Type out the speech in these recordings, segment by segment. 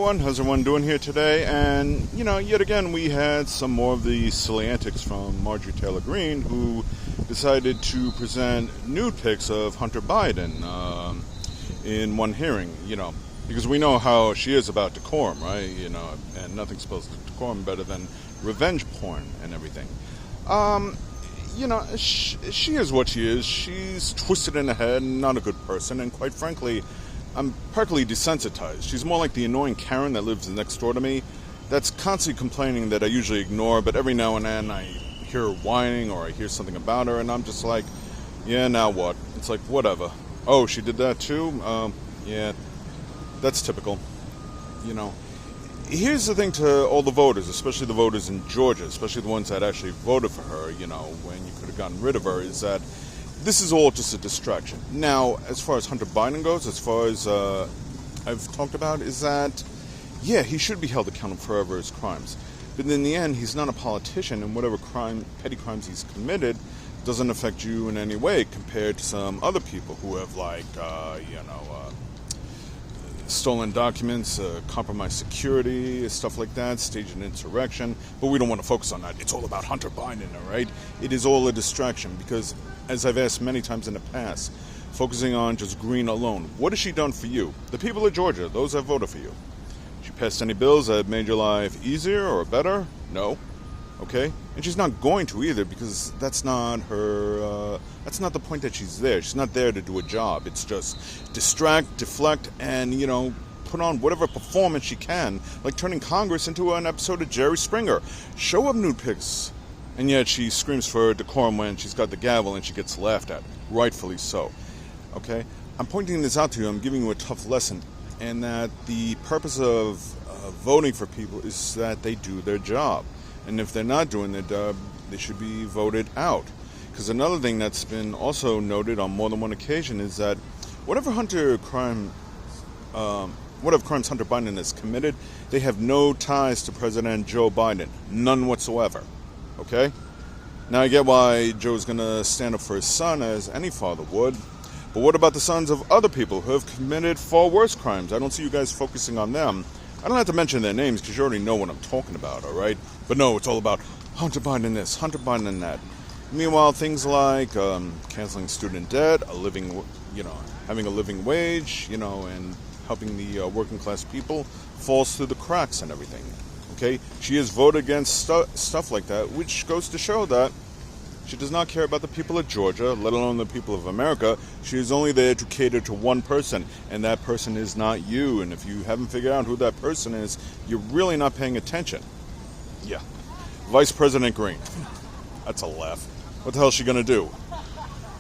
everyone, how's everyone doing here today? And, yet again we had some more of the silly antics from Marjorie Taylor Greene, who decided to present nude pics of Hunter Biden in one hearing, because we know how she is about decorum, right? And nothing's supposed to decorum better than revenge porn and everything. She is what she is. She's twisted in the head, not a good person, and quite frankly, I'm partly desensitized. She's more like the annoying Karen that lives next door to me that's constantly complaining that I usually ignore, but every now and then I hear her whining or I hear something about her and I'm just like, yeah, now what? It's like, whatever. Oh, she did that too? Yeah, that's typical. Here's the thing to all the voters, especially the voters in Georgia, especially the ones that actually voted for her, when you could have gotten rid of her, is that this is all just a distraction. Now, as far as Hunter Biden goes, as far as I've talked about, is that, yeah, he should be held accountable for his crimes. But in the end, he's not a politician, and whatever petty crimes he's committed doesn't affect you in any way compared to some other people who have, stolen documents, compromised security, stuff like that, staged an insurrection. But we don't want to focus on that. It's all about Hunter Biden, all right? It is all a distraction because, as I've asked many times in the past, focusing on just Greene alone, what has she done for you? The people of Georgia, those that voted for you. She passed any bills that made your life easier or better? No. Okay? And she's not going to either because that's not her, that's not the point that she's there. She's not there to do a job. It's just distract, deflect, and, put on whatever performance she can, like turning Congress into an episode of Jerry Springer. Show up nude pics. And yet she screams for decorum when she's got the gavel and she gets laughed at. Rightfully so. Okay? I'm pointing this out to you. I'm giving you a tough lesson. And that the purpose of voting for people is that they do their job. And if they're not doing their job, they should be voted out. Because another thing that's been also noted on more than one occasion is that whatever crimes Hunter Biden has committed, they have no ties to President Joe Biden. None whatsoever. Okay? Now I get why Joe's going to stand up for his son, as any father would. But what about the sons of other people who have committed far worse crimes? I don't see you guys focusing on them. I don't have to mention their names because you already know what I'm talking about, all right? But no, it's all about Hunter Biden this, Hunter Biden that. Meanwhile, things like canceling student debt, having a living wage, and helping the working class people falls through the cracks and everything. Okay, she has voted against stuff like that, which goes to show that she does not care about the people of Georgia, let alone the people of America. She is only there to cater to one person, and that person is not you. And if you haven't figured out who that person is, you're really not paying attention. Yeah. Vice President Greene. That's a laugh. What the hell is she going to do?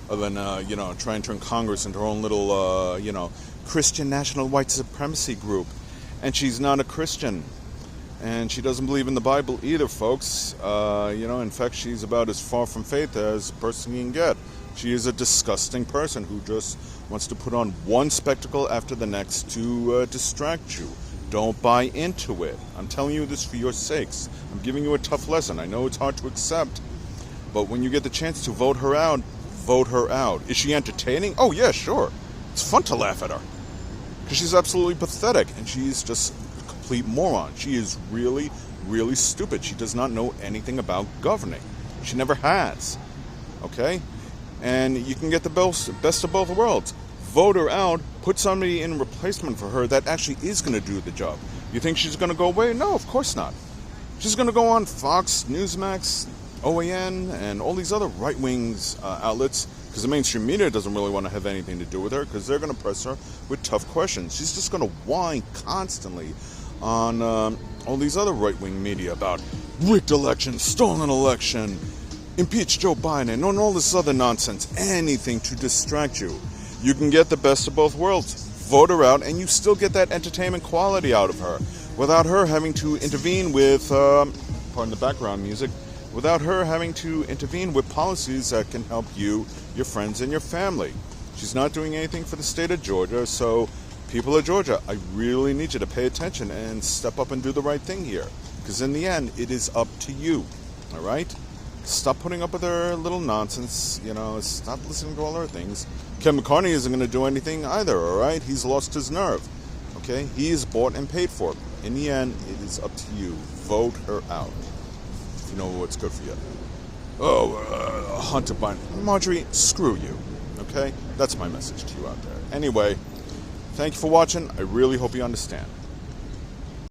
Other than, try and turn Congress into her own little, Christian national white supremacy group. And she's not a Christian. And she doesn't believe in the Bible either, folks. In fact, she's about as far from faith as a person can get. She is a disgusting person who just wants to put on one spectacle after the next to distract you. Don't buy into it. I'm telling you this for your sakes. I'm giving you a tough lesson. I know it's hard to accept. But when you get the chance to vote her out, vote her out. Is she entertaining? Oh, yeah, sure. It's fun to laugh at her. Because she's absolutely pathetic. And she's just complete moron. She is really, really stupid. She does not know anything about governing. She never has. Okay? And you can get the best of both worlds. Vote her out, put somebody in replacement for her that actually is going to do the job. You think she's going to go away? No, of course not. She's going to go on Fox, Newsmax, OAN, and all these other right-wing outlets, because the mainstream media doesn't really want to have anything to do with her, because they're going to press her with tough questions. She's just going to whine constantly on all these other right-wing media about rigged election, stolen election, impeach Joe Biden, and all this other nonsense. Anything to distract you. You can get the best of both worlds. Vote her out, and you still get that entertainment quality out of her, without her having to intervene with, pardon the background music, without her having to intervene with policies that can help you, your friends, and your family. She's not doing anything for the state of Georgia, so people of Georgia, I really need you to pay attention and step up and do the right thing here. Because in the end, it is up to you. All right? Stop putting up with her little nonsense. Stop listening to all her things. Ken McCartney isn't going to do anything either, all right? He's lost his nerve. Okay? He is bought and paid for. In the end, it is up to you. Vote her out. If you know what's good for you. Oh, Hunter Biden. Marjorie, screw you. Okay? That's my message to you out there. Anyway, thank you for watching. I really hope you understand.